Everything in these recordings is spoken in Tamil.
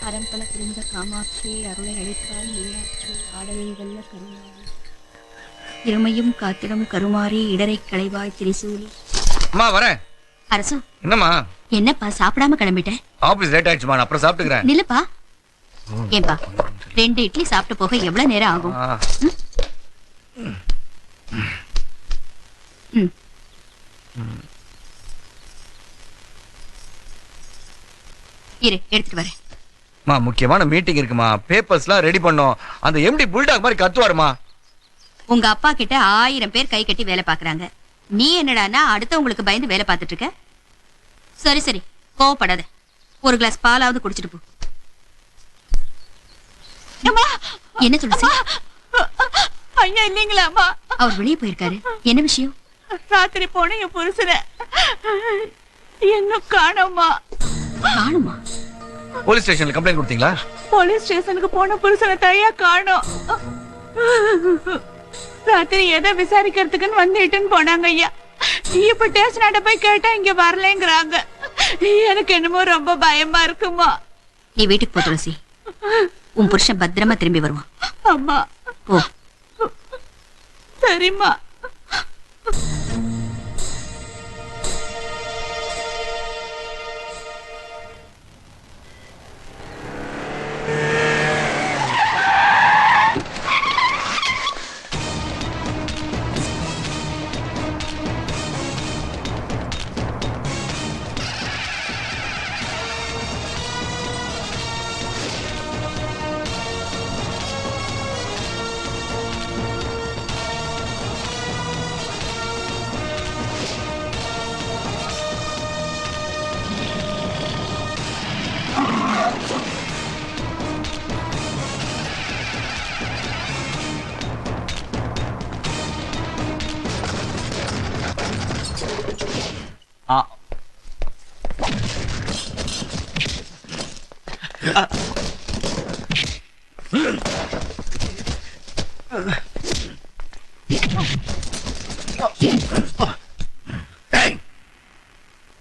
அறம்பல புரிந்த காமாட்சி அருளை அளித்தாய் மீனாட்சி ஆடலை வெல்ல கருணாய் இருமையும் காத்திடும் கருமாறி இடரை களைவாய் திரிசூலி. அம்மா வரேன். அரசு என்னம்மா? என்னப்பா சாப்பிடாம கிளம்பிட்டேன்? ஆபீஸ் லேட் ஆயிடுச்சுமா, நான் அப்புறம் சாப்பிட்டுக்கிறேன். நில்லுப்பா. ஏன்பா 2 இட்லி சாப்பிட்டு போக எவ்வளவு நேரம் ஆகும்? இரு எடுத்துட்டு வரேன். முக்கியமான மீட்டிங் இருக்குமா, பேப்பர்ஸ்லாம் ரெடி பண்ணோம். அந்த எம்டி புல்டாக் மாதிரி கத்துவாருமா. உங்க அப்பா கிட்ட 1000 பேர் கை கட்டி வேலை பாக்குறாங்க. நீ என்னடான்னா அடுத்தவங்களுக்கு பயந்து வேலை பார்த்துட்டு இருக்க. சரி சரி கோவப்படாத, ஒரு கிளாஸ் பாலாவது குடிச்சிட்டு போ. என்ன துளசி? ஐயா இல்லீங்களாமா? அவர் வெளியே போயிருக்காரு. என்ன விஷயம்? ராத்திரி போன என் புருஷனை என்ன காணோமா? காணுமா? போலீஸ் ஸ்டேஷன்ல கம்ப்ளைண்ட் கொடுத்தீங்களா? போலீஸ் ஸ்டேஷனுக்கு போன புருஷனை தயா காணோம். ராத்திரி எதை விசாரிக்கிறதுக்குன்னு வந்துட்டுன்னு போனாங்க ஐயா. இப்ப ஸ்டேஷனாட்ட போய் கேட்டா இங்க வரலங்கிறாங்க. எனக்கு என்னமோ ரொம்ப பயமா இருக்குமா. நீ வீட்டுக்கு போ துளசி, உன் புருஷன் பத்திரமா திரும்பி வருவான். அம்மா ஓ சரிம்மா.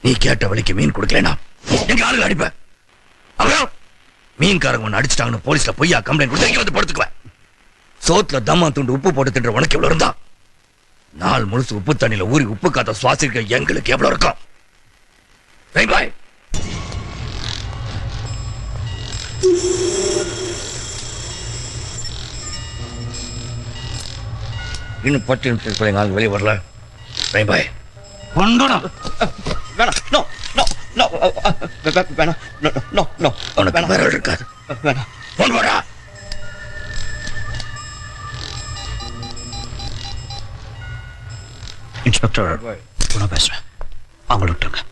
நீ கேட்ட வழிக்கு மீன் கொடுக்கலனா எங்க ஆளுங்க அடிப்ப. மீன்காரங்க ஒன்னு அடிச்சிட்டாங்கன்னு போலீஸ்ல பொய்யா கம்ப்ளைண்ட் கொடுத்து வந்து படுத்துக்குவேன். சோத்துல தம்மா துண்டு உப்பு போட்டு தின்ற உனக்கு எவ்வளவு இருந்தா, நாள் முழுசு உப்பு தண்ணியில ஊறி உப்பு காத்த சுவாசிக்க எங்களுக்கு எவ்வளவு இருக்கும்? பாய். இன்னும் 10 நிமிஷத்துக்கு எங்க வெளியே வரல. பாய் கொண்டோனா வேணாம். நோ நோ நோ வேணாம். நோ நோ நோ உனக்கு வேற இருக்காது. வேணாம் போன் போடா. இன்ஸ்பெக்டர் நான் பேசுறேன், அவங்கள விட்டுருங்க.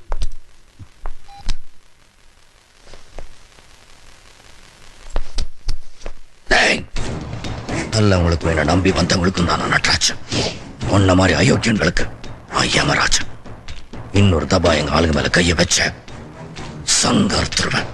நல்லவங்களுக்கு என்ன நம்பி வந்தவங்களுக்கும் தான் நட்ராஜன். உன்ன மாதிரி அயோக்கியன்களுக்கு யமராஜன். இன்னொரு தபா எங்க ஆளுங்க மேல கைய வச்ச சங்கர்த்துருவன்.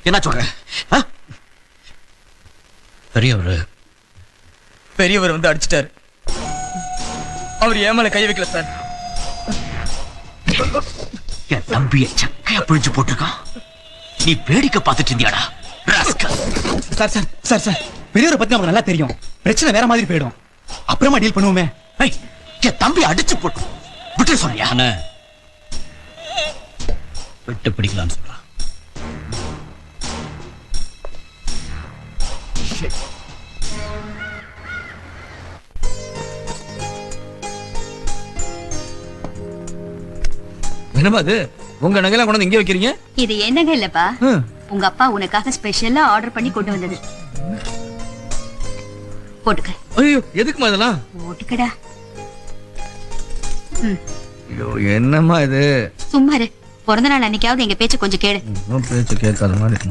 என்ன சொல்ற? பெரியவர் வந்து அடிச்சிட்டாரு. அவர் ஏமல கை வைக்கல சார். என் தம்பியை சக்கையா பிடிச்சு போட்டிருக்கான். நீ வேடிக்கை பார்த்துட்டு இருந்தியாடா? சார் சார் சார் சார் பெரியவரை பத்தி நமக்கு நல்லா தெரியும். பிரச்சனை வேற மாதிரி போயிடும். அப்புறமா டீல் பண்ணுவோமே. என் தம்பி அடிச்சு போட்டு விட்டு சொல்லியா? விட்டு பிடிக்கலான்னு சொல்றான். என்னமா அது? உங்க நகைலாம் கொண்டு இங்கே வைக்கிறீங்க? இது என்னங்க இல்லப்பா, உங்க அப்பா உனக்காக ஸ்பெஷலா ஆர்டர் பண்ணி கொண்டு வந்தது. போட்டுக்க. ஐயோ எதுக்குமா இதெல்லாம்? போட்டுக்கடா. ஐயோ என்னம்மா இது? சும்மா இரு. பிறந்த நாள் அன்னைக்காவது எங்க பேச்ச கொஞ்சம் கேளு. இன்னும் பேச்சு கேட்காத மாதிரி.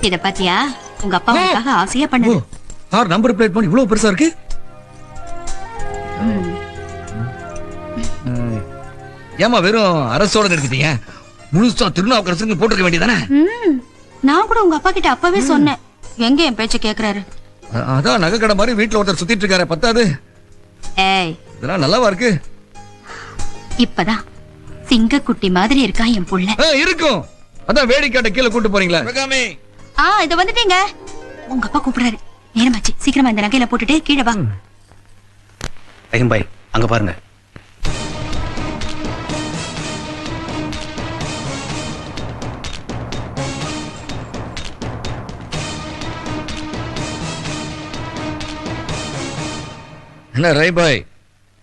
இத பாத்தியா? உங்க அப்பா உனக்காக ஆசையா பண்ணது. கார் நம்பர் பிளேட் பண்ணி இவ்வளவு பெருசா இருக்கு. ஏமா வெறும் அரசோட நிறுத்திட்டீங்க? முழுசா திருநாவுக்கரசுக்கு போட்டுக்க வேண்டியதானே? நான் கூட உங்க அப்பா கிட்ட அப்பவே சொன்னேன். எங்க என் பேச்ச கேக்குறாரு? அதான் நகை கடை மாதிரி வீட்டுல ஒருத்தர் சுத்திட்டு இருக்காரு, பத்தாது. ஏய், இதெல்லாம் நல்லாவா இருக்கு? இப்பதான் சிங்கக்குட்டி மாதிரி இருக்கா என் புள்ள. இருக்கும். அதான் வேடிக்காட்ட கீழே கூட்டு போறீங்களா? இத வந்துட்டீங்க. உங்க அப்பா கூப்பிடுறாரு. நேரமாச்சு, சீக்கிரமா இந்த நகையில போட்டுட்டு கீழே வா. பாய் அங்க பாருங்க. என்ன ரைபாய்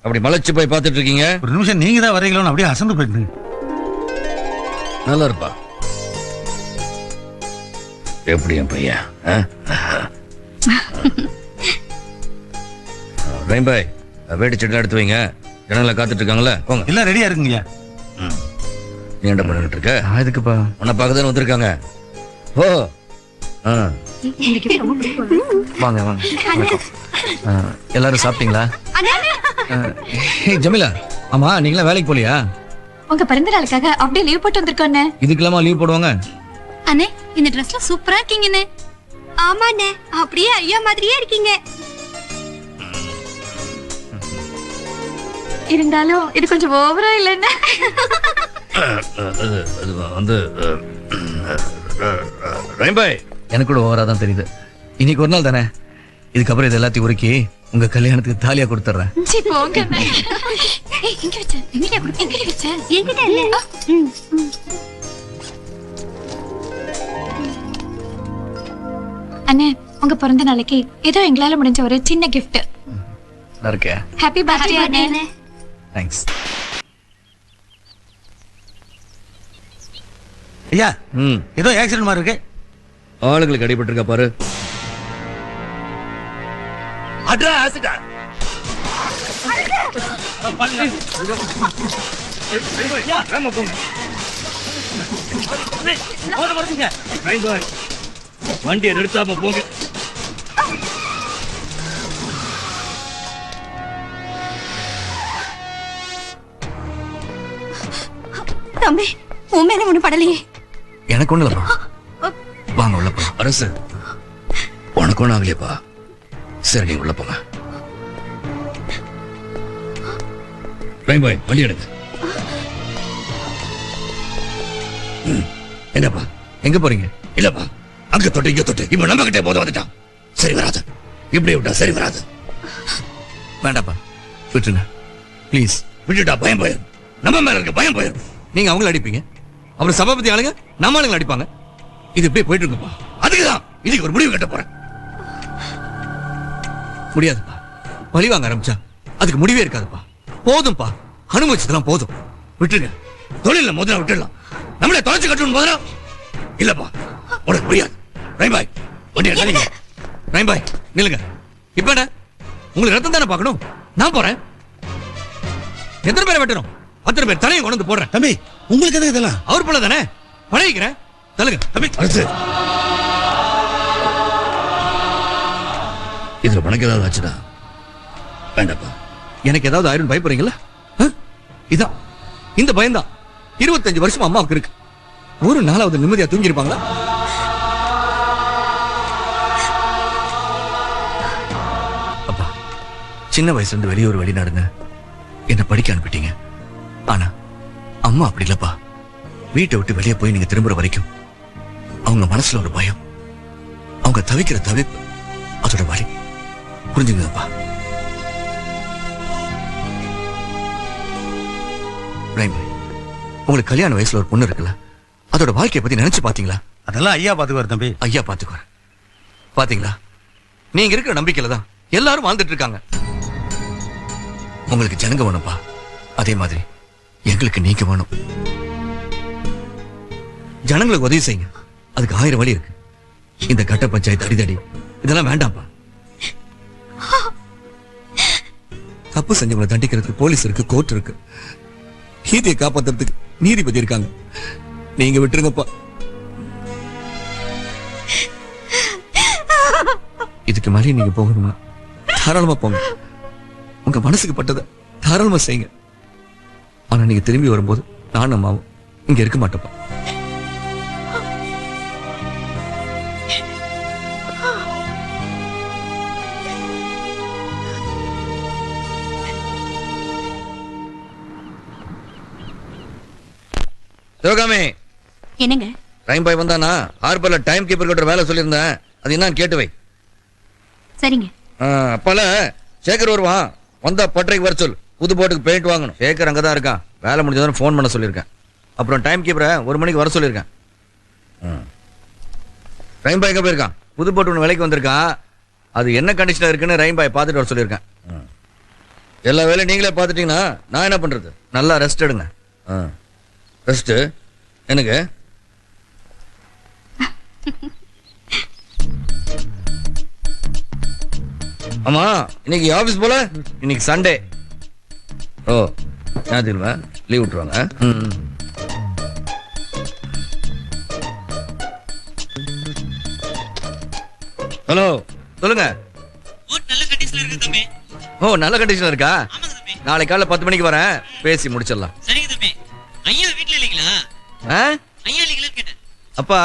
அப்படி மலைச்சு போய் பார்த்துட்டு இருக்கீங்க? ஒரு நிமிஷம் நீங்க தான் வரீங்களோன்னு அப்படியே அசந்து போயிட்டு. நல்லா இருப்பா. எப்படி என் பையன்? ரைபாய் வேடி செடி எடுத்து வைங்க. ஜனங்களை காத்துட்டு இருக்காங்களே, போங்க. எல்லாம் ரெடியா இருக்குங்க. நீ என்ன பண்ணிட்டு இருக்க? அதுக்குப்பா உன்னை பார்க்கதான் வந்திருக்காங்க. ஓ வாங்க வாங்க. எல்லாரும் சாப்பிட்டீங்களா? ஜமீலா, ஆமா நீங்களா வேலைக்கு போலியா? உங்க பிறந்த நாளுக்காக அப்படியே லீவ் போட்டு வந்திருக்கோண்ணே. இதுக்கெல்லாமா லீவ் போடுவாங்க? அண்ணே, இந்த ட்ரெஸ்ல சூப்பரா இருக்கீங்கண்ணே. ஆமாண்ணே, அப்படியே ஐயா மாதிரியே இருக்கீங்க. இருந்தாலும் இது கொஞ்சம் ஓவரா இல்லைன்னு. அது வந்து ரைபாய் எனக்கு கூட ஓவரா தான் தெரியுது. இன்னைக்கு ஒரு நாள் தானே, இதுக்கப்புறம் இது எல்லாத்தையும் உருக்கி உங்க கல்யாணத்துக்கு தாலியா கொடுத்துறேன். போங்கண்ணே. எங்க வச்ச? எங்க வச்ச? என்கிட்ட இல்ல. அண்ணே, உங்க பிறந்த நாளைக்கு ஏதோ எங்களால முடிஞ்ச ஒரு சின்ன gift. நல்லா இருக்கே. ஹாப்பி பர்த்டே அண்ணே. தேங்க்ஸ். ஐயா ஏதோ ஆக்சிடென்ட் மாதிரி இருக்கு. ஆளுங்களுக்கு அடிபட்டு இருக்கா பாரு. அட்ரா ஆசிடா. வண்டியை நிறுத்தாம போங்க. தம்பி, உன் மேல ஒண்ணு படலையே. எனக்கு ஒண்ணு இல்லப்பா. வாங்க உள்ள போலாம். அரசு உனக்கு ஒண்ணு ஆகலையப்பா. சரி நீங்க உள்ள போங்க. ரைபாய் வண்டி எடுங்க. என்னப்பா எங்க போறீங்க? இல்லப்பா, அங்க தொட்டு இங்க தொட்டு இப்ப நம்ம கிட்டே போத வந்துட்டான். சரி வராது, இப்படி விட்டா சரி வராது. வேண்டாப்பா, விட்டுருங்க ப்ளீஸ். விட்டுட்டா பயம் போயிடும். நம்ம மேல இருக்க பயம் போயிடும். நீங்க அவங்கள அடிப்பீங்க, அப்புறம் சபாபதி ஆளுங்க நம்ம ஆளுங்களை அடிப்பாங்க. இது இப்படியே போயிட்டு இருக்குப்பா. அதுக்குதான் இதுக்கு ஒரு முடிவு கட்ட போறேன். முடியாதுப்பா. பழி வாங்க ஆரம்பிச்சா அதுக்கு முடிவே இருக்காதுப்பா. போதும்பா, அனுபவிச்சதெல்லாம் போதும். விட்டுருங்க. தொழில முதல்ல விட்டுடலாம். நம்மளே தொலைச்சு கட்டணும் முதல்ல. இல்லப்பா, உனக்கு முடியாது. ரைபாய் வண்டி எடுங்க. ரைபாய் நில்லுங்க. இப்ப என்ன உங்களுக்கு ரத்தம் தானே பார்க்கணும்? நான் போறேன். எத்தனை பேரை வெட்டணும்? அத்தனை பேர் தலையை கொண்டு வந்து போடுறேன். தம்பி உங்களுக்கு எதுக்கு இதெல்லாம்? அவர் போல தானே பழகிக்கிறேன். தள்ளுங்க தம்பி. அடுத்து இதுல உனக்கு ஏதாவது ஆச்சுடா? வேண்டாப்பா. எனக்கு ஏதாவது ஆயிரம் பயப்படுறீங்களா? இதான் இந்த பயம்தான் 25 வருஷம் அம்மாவுக்கு இருக்கு. ஒரு நாளாவது நிம்மதியா தூங்கி இருப்பாங்களா? அப்பா, சின்ன வயசுல இருந்து வெளியூர் வெளிநாடுங்க என்ன படிக்க அனுப்பிட்டீங்க. ஆனா அம்மா அப்படி இல்லப்பா. வீட்டை விட்டு வெளியே போய் நீங்க திரும்புற வரைக்கும் அவங்க மனசுல ஒரு பயம், அவங்க தவிக்கிற தவிப்பு, அதோட வலி புரிஞ்சுங்கப்பா. உங்களுக்கு கல்யாண வயசுல ஒரு பொண்ணு இருக்குல்ல, அதோட வாழ்க்கையை பத்தி நினைச்சு பாத்தீங்களா? அதெல்லாம் ஐயா பாத்துக்குவார் தம்பி. ஐயா பாத்துக்குவார். பாத்தீங்களா, நீங்க இருக்கிற நம்பிக்கையில தான் எல்லாரும் வாழ்ந்துட்டு இருக்காங்க. உங்களுக்கு ஜனங்க வேணும்பா, அதே மாதிரி எங்களுக்கு நீங்க வேணும். ஜனங்களுக்கு உதவி செய்யுங்க, அதுக்கு 1000 வழி இருக்கு. இந்த கட்ட பஞ்சாயத்து அடிதடி இதெல்லாம் வேண்டாம்ப்பா. தப்பு செஞ்சவங்களை தண்டிக்கிறதுக்கு போலீஸ் இருக்கு, கோர்ட் இருக்கு. நீதியை காப்பாத்துறதுக்கு நீதிபதி இருக்காங்க. நீங்க விட்டுருங்கப்பா. இதுக்கு மேலே நீங்க போகணுமா தாராளமா போங்க. உங்க மனசுக்கு பட்டதை தாராளமா செய்யுங்க. ஆனா நீங்க திரும்பி வரும்போது நானும் அம்மாவும் இங்க இருக்க மாட்டோப்பா. சிவகாமி, என்னங்க? டைம் பாய் வந்தானா? ஹார்பர்ல டைம் கீப்பர் கிட்ட வேலை சொல்லியிருந்தேன். அது என்னன்னு கேட்டு வை. சரிங்க. அப்பால சேகர் வருவான். வந்தா பட்டறைக்கு வர சொல். புது போட்டுக்கு பெயிண்ட் வாங்கணும். சேகர் அங்கதான் இருக்கான். வேலை முடிஞ்சதும் ஃபோன் பண்ண சொல்லியிருக்கேன். அப்புறம் டைம் கீப்பரை 1 மணிக்கு வர சொல்லியிருக்கேன். ரைம் பாய் எங்க போயிருக்கான்? புது போட்டு ஒன்று விலைக்கு வந்திருக்கான். அது என்ன கண்டிஷன்ல இருக்குன்னு ரைம் பாய் பார்த்துட்டு வர சொல்லியிருக்கேன். எல்லா வேலையும் நீங்களே பார்த்துட்டீங்கன்னா நான் என்ன பண்றது? நல்லா ரெஸ்ட் எடுங்க. ரெஸ்ட் எனக்கு ஆமா, இன்னைக்கு ஆபீஸ் போல? இன்னைக்கு சண்டே. ஓ, ஞாயிற்றுக்கிழமை லீவ் விட்டுருவாங்க. ஹலோ, சொல்லுங்க. ஓ, நல்ல கண்டிஷன்ல இருக்கா? நாளை காலைல 10 மணிக்கு வரேன். பேசி முடிச்சிடலாம். அப்பா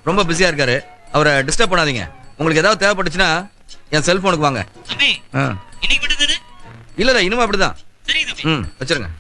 ரொம்ப பிஸியா இருக்காரு. அவரை டிஸ்டர்ப் பண்ணாதீங்க. உங்களுக்கு ஏதாவது தேவைப்பட்டுச்சுன்னா என் செல்போனுக்கு வாங்க. இல்ல இல்ல, இனிமே அப்படிதான். வச்சிருங்க.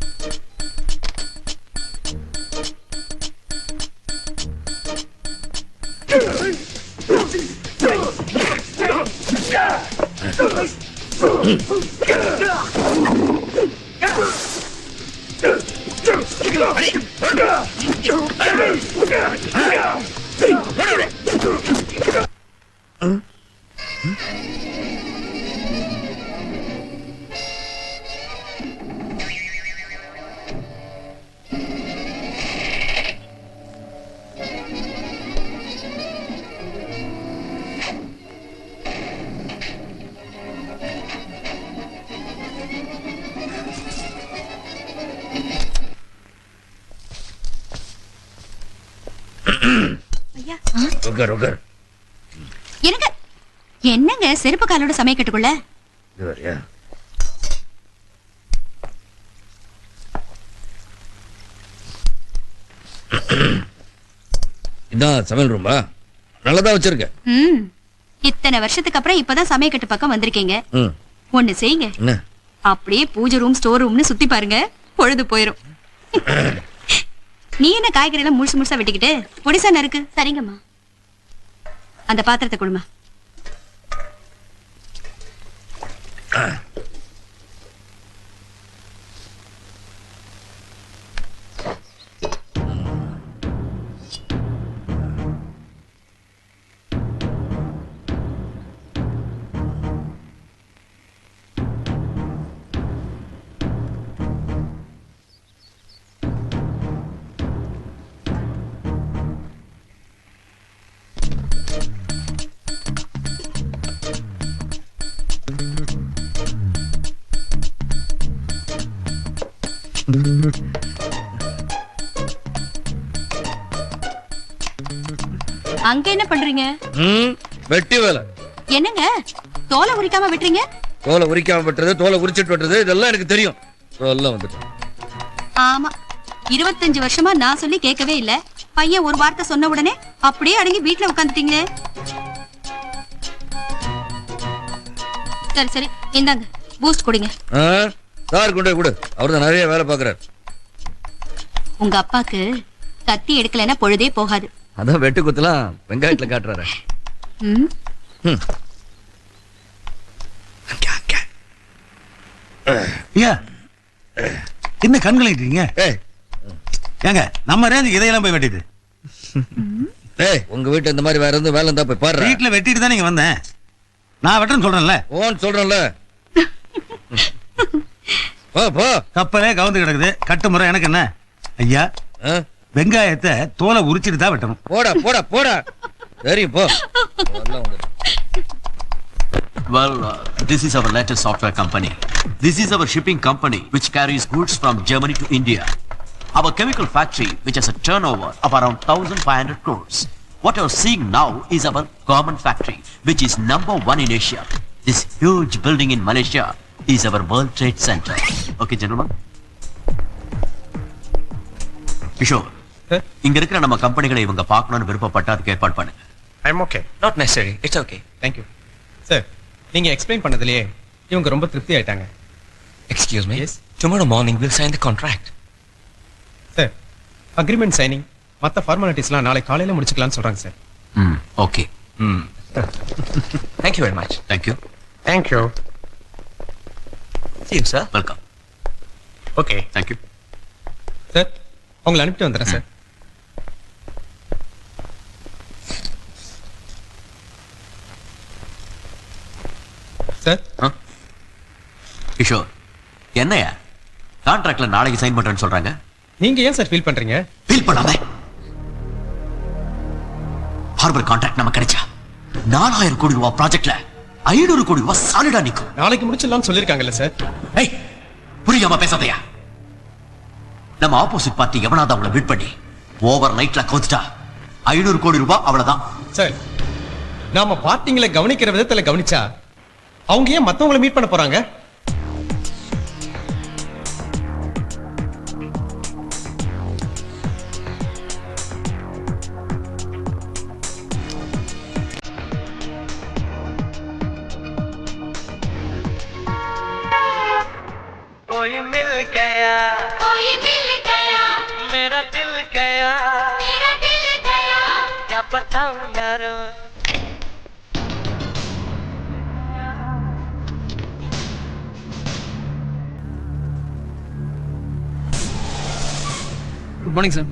எனக்கு என்னங்க செருப்பு காலோட சமைக்கட்டுக்குள்ள? இதான் சமையல் ரூம்பா? நல்லதா வச்சிருக்க. இத்தனை வருஷத்துக்கு அப்புறம் இப்பதான் சமையக்கட்டு பக்கம் வந்திருக்கீங்க. ஒண்ணு செய்யுங்க. அப்படியே பூஜை ரூம், ஸ்டோர் ரூம்னு சுத்தி பாருங்க, பொழுது போயிரும். நீ என்ன காய்கறி எல்லாம் முழுசு முழுசா வெட்டிக்கிட்டு பொடிசா நறுக்கு. சரிங்கம்மா. அந்த பாத்திரத்தை கொடுமா. அங்க என்ன பண்றீங்க? வெட்டி வேலை. என்னங்க தோலை உரிக்காம விட்டுறீங்க? தோலை உரிக்காம வெட்டுறது, தோலை உரிச்சிட்டு வெட்டுறது, இதெல்லாம் எனக்கு தெரியும். எல்லாம் வந்துட்டு. ஆமா, 25 வருஷமா நான் சொல்லி கேட்கவே இல்ல. பையன் ஒரு வார்த்தை சொன்ன உடனே அப்படியே அடங்கி வீட்டுல உட்காந்துட்டீங்க. சரி சரி, இந்தாங்க பூஸ்ட் குடிங்க. சார் கொண்டு கொடு. அவர்தான் நிறைய வேலை பாக்குறாரு. உங்க அப்பாக்கு கத்தி எடுக்கலைன்னா பொழுதே போகாது. அதான் வெட்டு குத்துலாம் வெங்காயத்துல காட்டுறாரு. என்ன கண்களிட்டீங்க? ஏங்க நம்ம ரேஞ்சுக்கு இதையெல்லாம் போய் வெட்டிது. உங்க வீட்டு இந்த மாதிரி வேற எந்த வேலை இருந்தா போய் பாரு. வீட்டுல வெட்டிட்டு தான் நீங்க வந்தேன். நான் வெட்டுறேன்னு சொல்றேன்ல. ஓன் சொல்றேன்ல. கப்பலே கவுந்து கிடக்குது. கட்டு முறை எனக்கு என்ன ஐயா? வெங்காயத்தை தோலை உரிச்சிட்டு தான் வெட்டணும். போடா போடா போடா தெரியும் போ. Well, this is our latest software company. This is our shipping company which carries goods from Germany to India. Our chemical factory which has a turnover of around 1,500 crores. What you're seeing now is our garment factory which is #1 in Asia. This huge building in Malaysia is our World Trade Center. Okay, gentlemen? Kishore, இங்க இருக்கிற நம்ம கம்பெனிகளை இவங்க பார்க்கணும்னு விருப்பப்பட்டா அதுக்கு ஏற்பாடு பண்ணுங்க. I'm okay. Not necessary, it's okay. Thank you sir. நீங்க எக்ஸ்பிளைன் பண்ணதுலயே இவங்க ரொம்ப திருப்தி ஆயிட்டாங்க. Excuse me. Yes. Tomorrow morning will sign the contract. Sir, agreement signing மற்ற ஃபார்மாலிட்டிஸ்லாம் நாளை காலையில முடிச்சுக்கலாம்னு சொல்றாங்க சார். Okay. Thank you very much. Thank you. Thank you. See you, sir. Welcome. Okay thank you. Sir, உங்களை அனுப்பிட்டு வந்துடுறேன் சார். சார், கிஷோர், என்னையா கான்ட்ராக்ட்ல நாளைக்கு சைன் பண்றேன்னு சொல்றாங்க? நீங்க ஏன் சார் ஃபீல் பண்றீங்க? ஃபீல் பண்ணாம ஹார்பர் கான்ட்ராக்ட் நமக்கு கிடைச்சா 4,000 கோடி ரூபாய் ப்ராஜெக்ட்ல 500 கோடி ரூபாய் சாலிடா நிக்கும். நாளைக்கு முடிச்சிடலாம்னு சொல்லிருக்காங்கல்ல சார். ஏய், புரியாம பேசாதயா. நம்ம ஆப்போசிட் பார்ட்டி எவனாவது அவங்கள பிட் பண்ணி ஓவர் நைட்ல கோத்துட்டா 500 கோடி ரூபாய் அவ்வளவுதான். சார், நாம பார்ட்டிங்களை கவனிக்கிற விதத்துல கவனிச்சா அவங்க ஏன் மத்தவங்களை மீட் பண்ண போறாங்க? कोई मिल गया मेरा दिल गया क्या बताऊं यार. Good morning sir.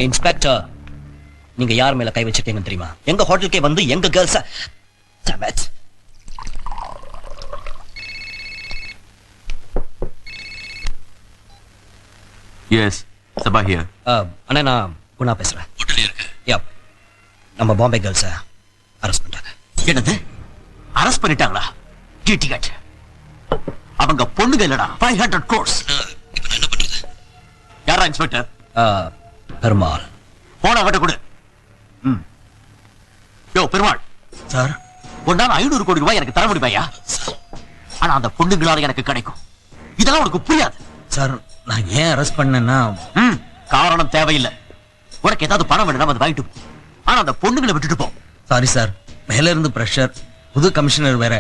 இன்ஸ்பெக்டர், நீங்க யார் மேல கை வச்சிருக்கீங்கன்னு தெரியுமா? எங்க ஹோட்டலுக்கே வந்து எங்க கேர்ள்ஸ். Yes, Saba here. அண்ணா, நான் குணா பேசுறேன். ஹோட்டல்ல இருக்கு. யப், நம்ம பாம்பே கேர்ள்ஸ அரெஸ்ட் பண்ணிட்டாங்க. என்னது? அரெஸ்ட் பண்ணிட்டாங்களா? டிடிகட். அவங்க பொண்ணுங்க இல்லடா. 500 crores. இப்போ நான் என்ன பண்றது? யாரா இன்ஸ்பெக்டர்? பெருமாள். போன அவட்ட கொடு. யோ பெருமாள் சார், உன்னால 500 கோடி ரூபாய் எனக்கு தர முடியுமாயா? ஆனா அந்த பொண்ணுங்களால எனக்கு கிடைக்கும். இதெல்லாம் உனக்கு புரியாது. சார், நான் ஏன் அரெஸ்ட் பண்ணேன்னா காரணம் தேவையில்லை. உனக்கு ஏதாவது பணம் வேணும்னா வந்து வாங்கிட்டு போ. ஆனா அந்த பொண்ணுங்களை விட்டுட்டு போ. சாரி சார், மேல இருந்து பிரஷர். புது கமிஷனர் வேற,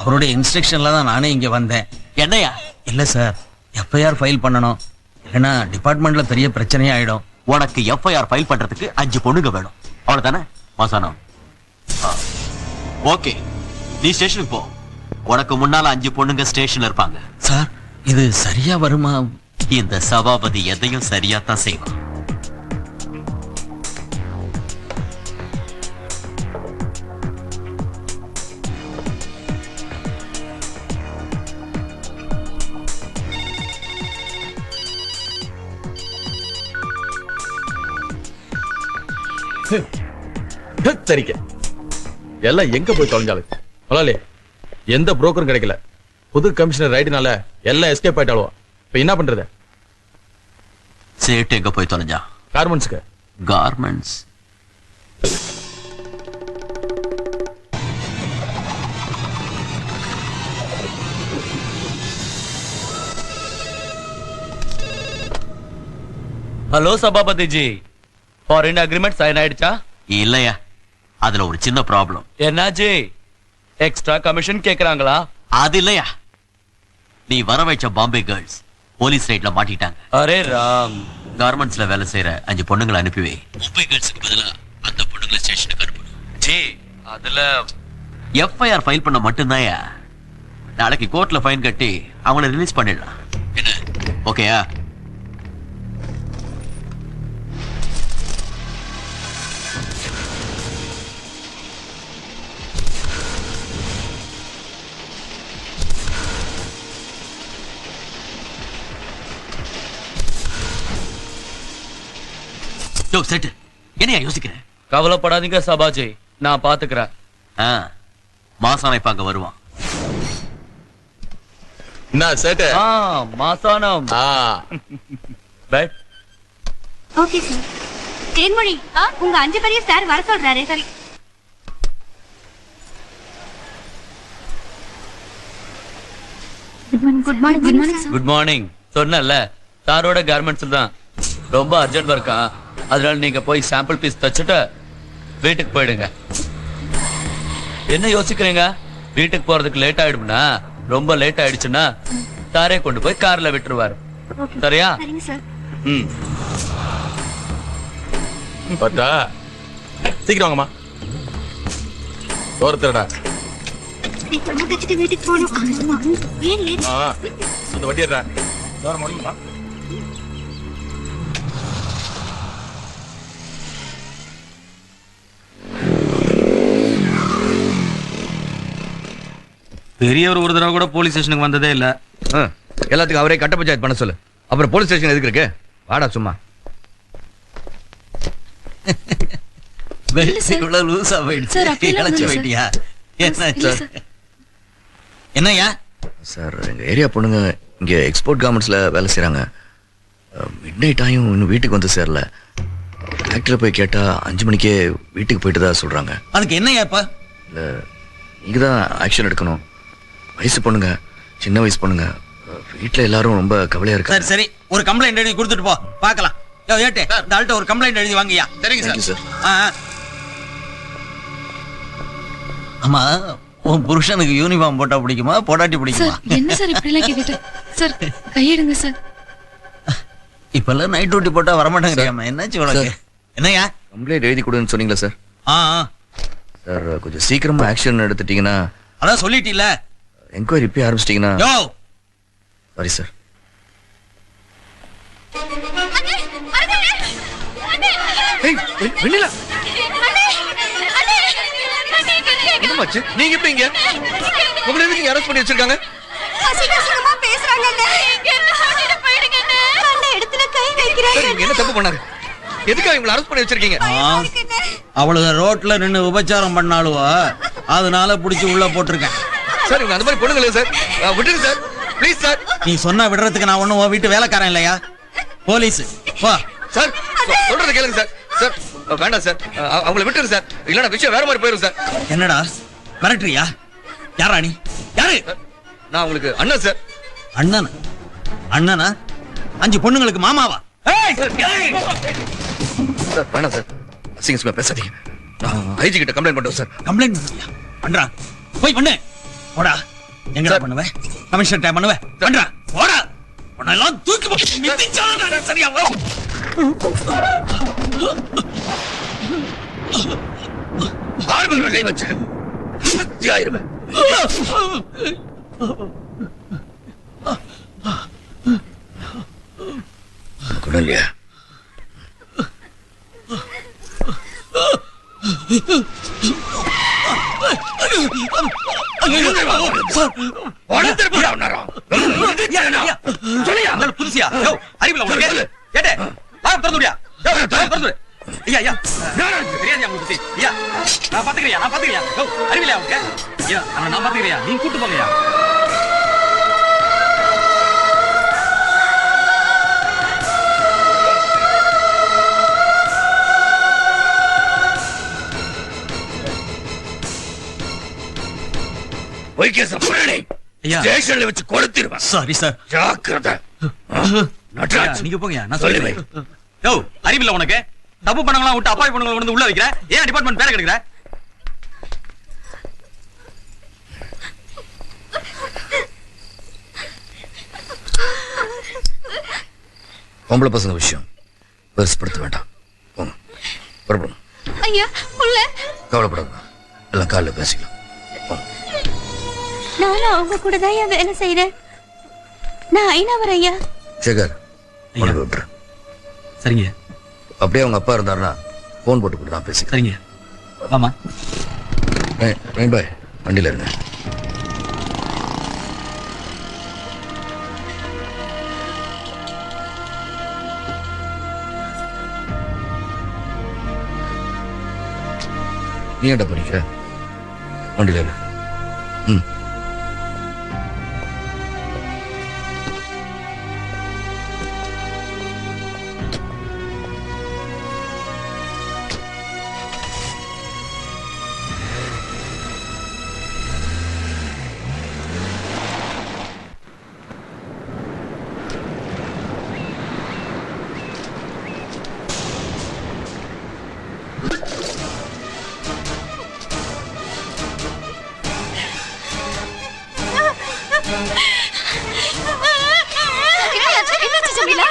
அவருடைய இன்ஸ்ட்ரக்ஷன்ல தான் நானே இங்க வந்தேன். என்னையா? இல்ல சார், எஃப்ஐஆர் ஃபைல் பண்ணணும், இல்லைன்னா டிபார்ட்மெண்ட்ல பெரிய பிரச்சனையே ஆயிடும். உனக்கு எஃப்ஐஆர் ஃபைல் பண்றதுக்கு 5 பொண்ணுங்க வேணும், அவ்வளவுதானே? மாசானம். ஓகே, நீ ஸ்டேஷனுக்கு போ. உனக்கு முன்னால 5 பொண்ணுங்க ஸ்டேஷன்ல இருப்பாங்க. சார், இது சரியா வருமா? இந்த சபாபதி எதையும் சரியா தான் செய்வான். சரிங்க, எல்லாம் எங்க போய் தொலைஞ்சாலும் முதலாளி, எந்த புரோக்கரும் கிடைக்கல. புது கமிஷனர் ரைடுனால எல்லாம் எஸ்கேப் ஆயிட்டாலும் இப்ப என்ன பண்றது? சேட்டு எங்க போய் தொலைஞ்சா? கார்மெண்ட்ஸ்க்கு. Garments. Hello Sabapathi ji, foreign agreement sign ஆயிடுச்சா? இல்லையா, அதுல ஒரு சின்ன ப்ராப்ளம். என்னாச்சு? எக்ஸ்ட்ரா கமிஷன் கேக்குறாங்களா? அது இல்லையா, நீ வர வச்ச பாம்பே கேர்ள்ஸ் போலீஸ் ரைட்ல மாட்டிட்டாங்க. அரே ராம். கார்மெண்ட்ஸ்ல வேலை செய்யற 5 பொண்ணுங்களை அனுப்பிவே. மும்பை கேர்ள்ஸுக்கு பதிலா அந்த பொண்ணுங்களை ஸ்டேஷனுக்கு அனுப்பணும். ஜி, அதுல எஃப்ஐஆர் ஃபைல் பண்ண மட்டும்தான்யா. நாளைக்கு கோர்ட்ல ஃபைன் கட்டி அவங்கள ரிலீஸ் பண்ணிடலாம். என்ன, ஓகேயா? யோ செட் என்னையா யோசிக்கிறேன்? கவலைப்படாதீங்க சபாஜி, நான் பாத்துக்கிறேன். மாசான இப்ப அங்க வருவான். என்ன சேட்டு? Masanam. But okay sir. Thenmozhi, உங்க 5 பேரையும் சார் வர சொல்றாரு. சரி. Good morning. Good morning. சொன்னல சாரோட கார்மெண்ட்ஸ்ல தான் ரொம்ப அர்ஜென்ட் ஒர்க்கா, அதனால நீங்க போய் சாம்பிள் பீஸ் தச்சுட்டு வீட்டுக்கு போயிடுங்க. என்ன யோசிக்கிறீங்க? வீட்டுக்கு போறதுக்கு லேட் ஆயிடும்னா, ரொம்ப லேட் ஆயிடுச்சுன்னா சாரே கொண்டு போய் கார்ல விட்டுருவாரு. சரியா? சரிங்க சார். பார்த்தா சீக்கிரம் வாங்கம்மா. ஓரத்துடா. சீக்கிரமா தச்சிட்டு வீட்டுக்கு போகணும். ஏன் லேட்? அந்த வண்டியடா. தூரம் முடியுமா? பெரியவர் ஒரு தடவை கூட போலீஸ் ஸ்டேஷனுக்கு வந்ததே இல்ல. எல்லாத்துக்கும் அவரே கட்ட பஞ்சாயத்து பண்ண சொல்லு. அப்புறம் போலீஸ் ஸ்டேஷன் எதுக்கு இருக்கு? வாடா சும்மா. இவ்வளவு லூசா போயிட்டியா? என்னய்யா? சார், எங்க ஏரியா பொண்ணுங்க இங்க எக்ஸ்போர்ட் கார்மெண்ட்ஸ்ல வேலை செய்றாங்க. மிட் நைட் ஆயும் இன்னும் வீட்டுக்கு வந்து சேரல. ஃபேக்டரியில போய் கேட்டா 5 மணிக்கே வீட்டுக்கு போயிட்டு தான் சொல்றாங்க. அதுக்கு என்னய்யா இப்ப? இல்ல, நீங்க தான் ஆக்ஷன் எடுக்கணும். வயசு பொண்ணுங்க, சின்ன வயசு பொண்ணுங்க, வீட்டுல எல்லாரும் ரொம்ப கவலையா இருக்காங்க. சரி ஒரு கம்ப்ளைண்ட் எழுதி கொடுத்துட்டு போ, பார்க்கலாம். யோ ஏட்டே, இந்த ஆள்கிட்ட ஒரு கம்ப்ளைண்ட் எழுதி வாங்கய்யா. சரிங்க சார். ஆமா, உன் புருஷனுக்கு யூனிஃபார்ம் போட்டா பிடிக்குமா, போடாட்டி பிடிக்குமா? என்ன சார் இப்படி எல்லாம் கேட்டுட்டு? சார் கையெடுங்க சார். இப்பெல்லாம் நைட் டியூட்டி போட்டா வரமாட்டேங்கிறியாமா, என்னாச்சு உனக்கு? என்னய்யா? கம்ப்ளைண்ட் எழுதி கொடுன்னு சொன்னீங்களா சார்? சார், கொஞ்சம் சீக்கிரமா ஆக்ஷன் எடுத்துட்டீங்கன்னா. அதான் சொல்லிட்டீல. என்கொயரி இப்பயே ஆரம்பிச்சிட்டீங்கன்னா. Sorry sir. வெண்ணிலா, என்னமாச்சு? நீங்க எப்படி இங்க? உங்களை எதுக்கு அரெஸ்ட் பண்ணி வச்சிருக்காங்க? என்ன தப்பு பண்ணாரு? எதுக்காக இவங்களை அரெஸ்ட் பண்ணி வச்சிருக்கீங்க? அவளுங்க ரோட்ல நின்னு உபச்சாரம் பண்ணாலுவா, அதனால புடிச்சு உள்ள போட்டிருக்கேன். சார், இவங்க அந்த மாதிரி பொண்ணுங்களே சார். விட்டுருங்க சார், ப்ளீஸ் சார். நீ சொன்னா விடுறதுக்கு நான் ஒண்ணும் வீட்டு வேலைக்காரன் இல்லையா? போலீஸ் வா. சார், சொல்றத கேளுங்க சார். சார், வேண்டாம் சார், அவங்களை விட்டுருங்க சார். இல்லைன்னா விஷயம் வேற மாதிரி போயிடும் சார். என்னடா மிரட்டுறியா? யாரா நீ? யாரு? நான் உங்களுக்கு அண்ணன் சார். அண்ணனா? அண்ணனா? 5 பொண்ணுங்களுக்கு மாமாவா? சார், வேண்டாம் சார், அசிங்கமா பேசாதீங்க. நான் ஐஜி கிட்ட கம்ப்ளைண்ட் பண்ணுறேன் சார். கம்ப்ளைண்ட் பண்ணுறியா? பண்றா, போய் பண்ணு. போடா. எங்கடா பண்ணுவ? கமிஷனர் டைம் பண்ணுவ? பண்றா, போடா. உன்னெல்லாம் தூக்கி போட்டு மிதிச்சாடா. சரியா வா. ஆர்வம் கை வச்சு ஆயிருவேன். குடலியா? புதுசியா அறிவில உனக்கு கேட்டே திறந்துடியா? ஐயா ஐயா தெரியாதியா உங்களுக்கு? ஐயா நான் பாத்துக்கிறியா? அறிவிலையா உனக்கு? ஐயா நான் பாத்துக்கிறியா? நீ கூட்டு போங்கய்யா. ஸ்டேஷன்ல வச்சு கொடுத்துருவேன். Sorry sir. ஜாக்கிரதை. நீங்க போங்க, நான் சொல்லுவேன். யோ அறிவில்ல உனக்கு? தப்பு பண்ணவங்களா விட்டு அப்பாவி பண்ணவங்கள வந்து உள்ள வைக்கிற? ஏன் டிபார்ட்மெண்ட் பேரை கெடுக்கிற? பொம்பளை பசங்க விஷயம் பெருசுப்படுத்த வேண்டாம். போங்க, புறப்படும். ஐயா உள்ள. கவலைப்படாத, எல்லாம் காலைல பேசிக்கலாம். நானும் அவங்க கூட தான் வேலை செய்யறேன். நான் ஐநாவர் ஐயா. சேகர், உனக்கு விட்டுரு. சரிங்க. அப்படியே அவங்க அப்பா இருந்தாருன்னா போன் போட்டு கூட நான் பேசிக்கிறேன். சரிங்க. ஆமா பாய், வண்டியில இருங்க. நீ என்ன படிக்கிற? வண்டியில இரு. ம். என்னாச்சு ஜமீலா?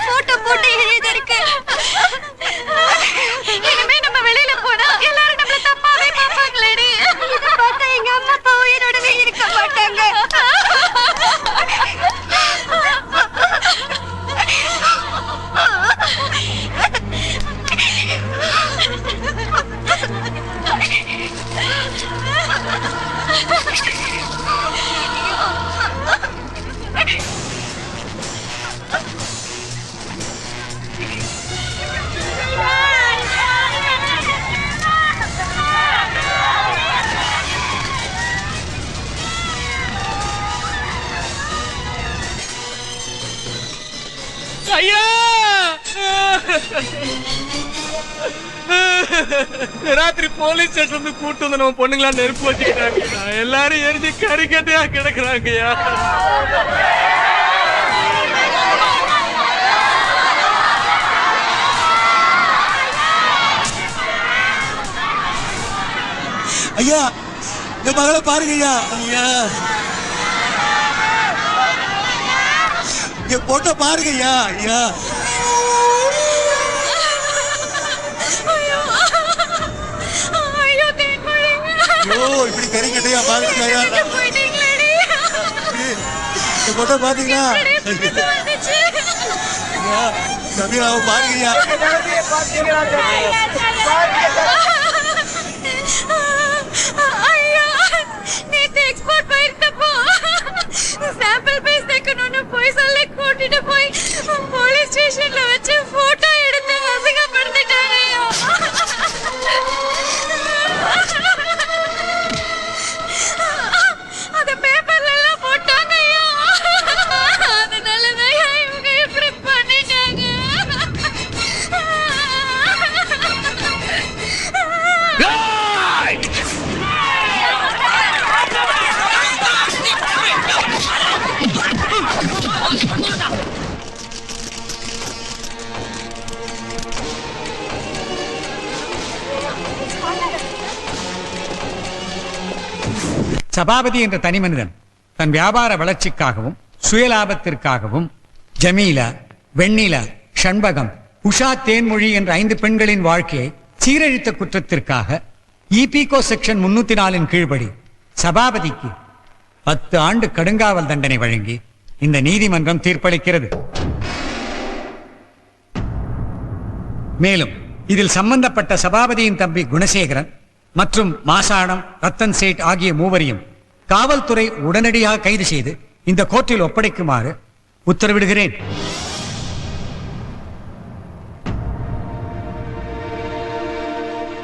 போட்டோ போட்டு எழுதிருக்கு. இனிமே நம்ம வெளியில போனா எல்லாரும் நம்மள தப்பாவே பாப்பாங்களேடி. இதை பார்த்தா எங்க அம்மா அப்பா உயிரோடவே இருக்க மாட்டாங்க. ஐயா! ராத்திரி போலீஸ் ஸ்டேஷன் கூட்டு வந்து நம்ம பொண்ணுங்களா நெருப்பு வச்சுக்கிறாங்க. எல்லாரும் எரிஞ்சு கறிக்கட்டையா கிடக்குறாங்கய்யா. ஐயா என் மகளை பாருங்க ஐயா. ஐயா என் பொண்ணை பாருங்க ஐயா. ஐயா ஐயோ இப்படி கறிக்கட்டையா பாருங்க ஐயா. என் பொண்ணை பாத்தீங்களா? சமீராவை பாருங்க ஐயா. நேத்து எக்ஸ்போர்ட் போயிருந்தப்போ சாம்பிள் பேஸ் தைக்கணும்னு போய் சொல்லி கூட்டிட்டு போய் போலீஸ் ஸ்டேஷன்ல வச்சு போட்டோ எடுத்து அசிங்கப்படுத்திட்டாங்க ஐயா. அத பேப்பர்ல எல்லாம் போட்டாங்க ஐயா. அதனாலதான் இவங்க இப்படி பண்ணிட்டாங்க. சபாபதி என்ற தனி மனிதன் தன் வியாபார வளர்ச்சிக்காகவும் சுயலாபத்திற்காகவும் ஜமீலா, வெண்ணிலா, ஷண்பகம், உஷா, தேன்மொழி என்ற 5 பெண்களின் வாழ்க்கையை சீரழித்த குற்றத்திற்காக இபிகோ செக்ஷன் 304 கீழ்படி சபாபதிக்கு 10 ஆண்டு கடுங்காவல் தண்டனை வழங்கி இந்த நீதிமன்றம் தீர்ப்பளிக்கிறது. மேலும் இதில் சம்பந்தப்பட்ட சபாபதியின் தம்பி குணசேகரன் மற்றும் மாசாணம், ரத்தன் சேட் ஆகிய மூவரையும் காவல்துறை உடனடியாக கைது செய்து இந்த கோர்ட்டில் ஒப்படைக்குமாறு உத்தரவிடுகிறேன்.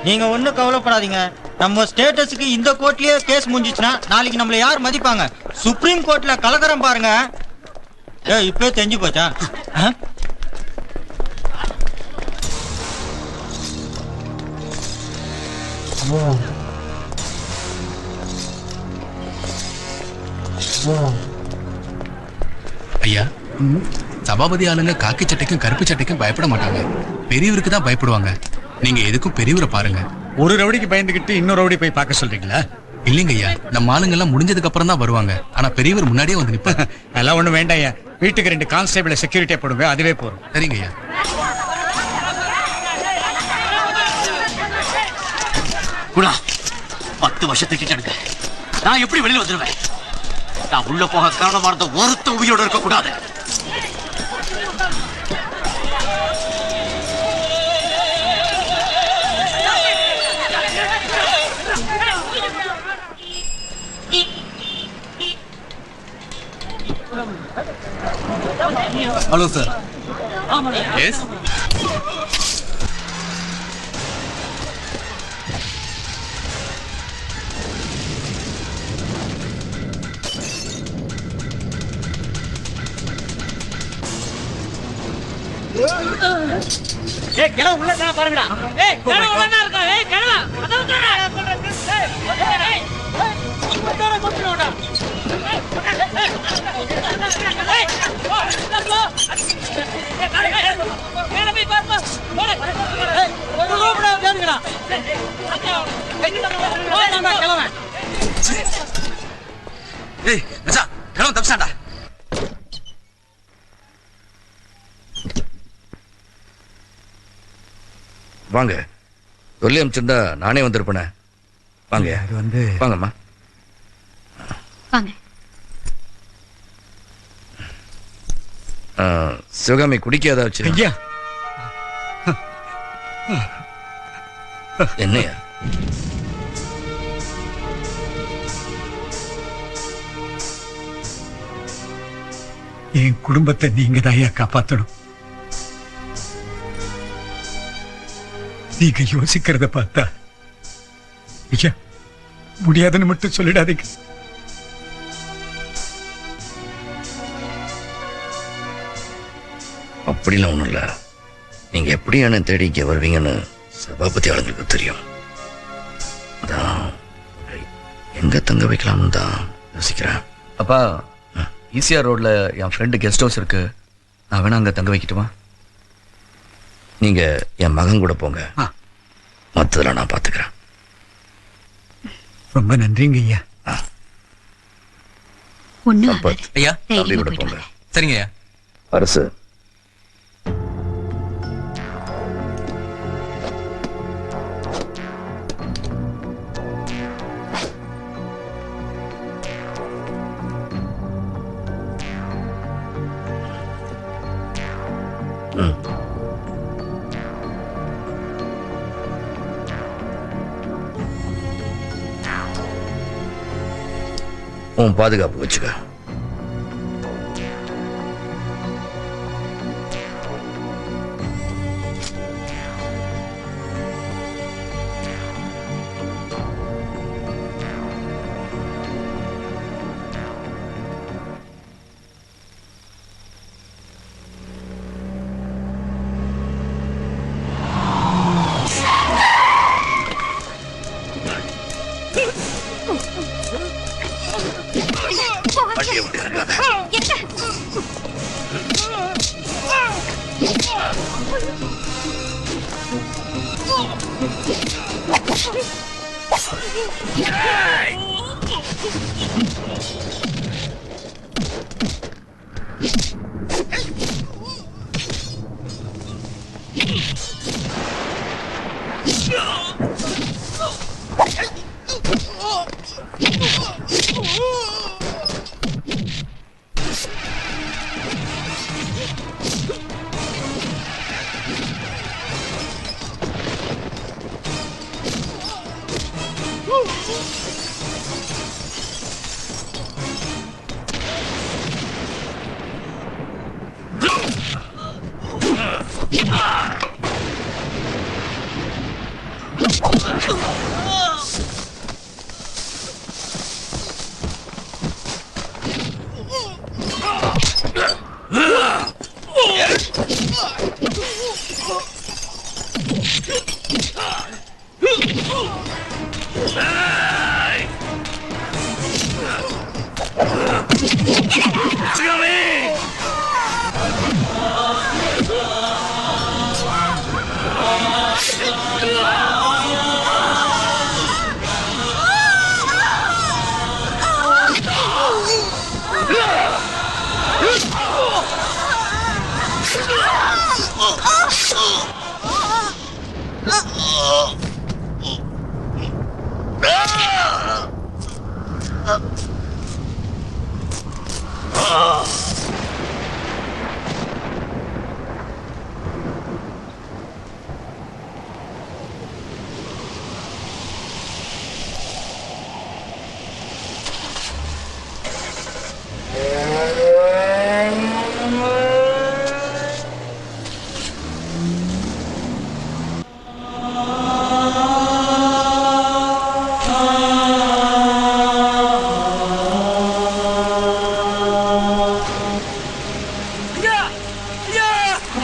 நீங்க ஒண்ணும் கவலைப்படாதீங்க. நம்ம ஸ்டேட்டஸ்க்கு இந்த கோர்ட்லயே கேஸ் முடிஞ்சிச்சுன்னா நாளைக்கு நம்மள யார் மதிப்பாங்க? சுப்ரீம் கோர்ட்ல கலகரம் பாருங்க. இப்பவே தெரிஞ்சு போச்சா? ஐயா, சபாபதி ஆளுங்க காக்கி சட்டைக்கும் கருப்பு சட்டைக்கும் பயப்பட மாட்டாங்க. பெரியவருக்கு தான் பயப்படுவாங்க. நீங்க எதுக்கும் பெரியவரை பாருங்க. ஒரு ரவுடிக்கு பயந்துகிட்டு இன்னொரு ரவுடி போய் பார்க்க சொல்றீங்களா? இல்லைங்க ஐயா, நம்ம ஆளுங்க எல்லாம் முடிஞ்சதுக்கு அப்புறம் தான் வருவாங்க. ஆனா பெரியவர் முன்னாடியே வந்து நிப்பாங்க. அதெல்லாம் ஒண்ணும் வேண்டாம் ஐயா. வீட்டுக்கு 2 கான்ஸ்டபிளை செக்யூரிட்டியா போடுங்க, அதுவே போறோம். சரிங்க ஐயா. குணா, 10 வருஷத்துக்கு எனக்கு நான் எப்படி வெளியில வந்துருவேன்? நான் உள்ள போக காரணமான ஒருத்த உயிரோட இருக்க கூடாது. Hello sir. எஸ். ஏய் கிளா உள்ள தான் பாருங்கடா. ஏய் கிளா உள்ள தான் இருக்கா. ஏய் கிளா அத விட்டுடா. ஏய் உடனே கொட்டுடா. ஏய் மேல போய் பாருங்க. ஏய் ஒரு ரூபா வேணுங்கடா. நான் கிளவன். ஏய் மச்சான் கிளவன் தப்பிச்சான்டா. வாங்க சொல்லி அமிச்சிருந்தா நானே வந்திருப்பேனே. வாங்க அது வந்து வாங்கம்மா. வாங்க. சிவகாமி குடிக்காத வச்சு ஐயா என்னையா என் குடும்பத்தை நீங்க தான் ஐயா காப்பாத்தணும். நீங்க யோசிக்கிறத பார்த்தா ஐயா முடியாதுன்னு மட்டும் சொல்லிடாதீங்க. அப்படிலாம் ஒண்ணும் இல்ல. நீங்க எப்படி என்ன தேடி இங்க வருவீங்கன்னு சபாபதி ஆளுங்களுக்கு தெரியும். அதான் எங்க தங்க வைக்கலாம்னு தான் யோசிக்கிறேன். அப்பா ஈசிஆர் ரோட்ல என் ஃப்ரெண்டு கெஸ்ட் ஹவுஸ் இருக்கு. நான் வேணா அங்க தங்க வைக்கட்டுமா? நீங்க என் மகன் கூட போங்க. மத்ததெல்லாம் நான் பாத்துக்கிறேன். ரொம்ப நன்றிங்க ஐயா. ஒண்ணும் சம்பத், ஐயா தம்பி கூட போங்க. சரிங்க ஐயா. அரசு உன் பாதுகாப்பு வச்சுக்க. வண்டியை விட்டு இறங்காத.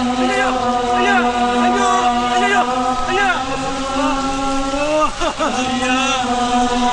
ஐயோ ஐயோ ஐயோ ஐயோ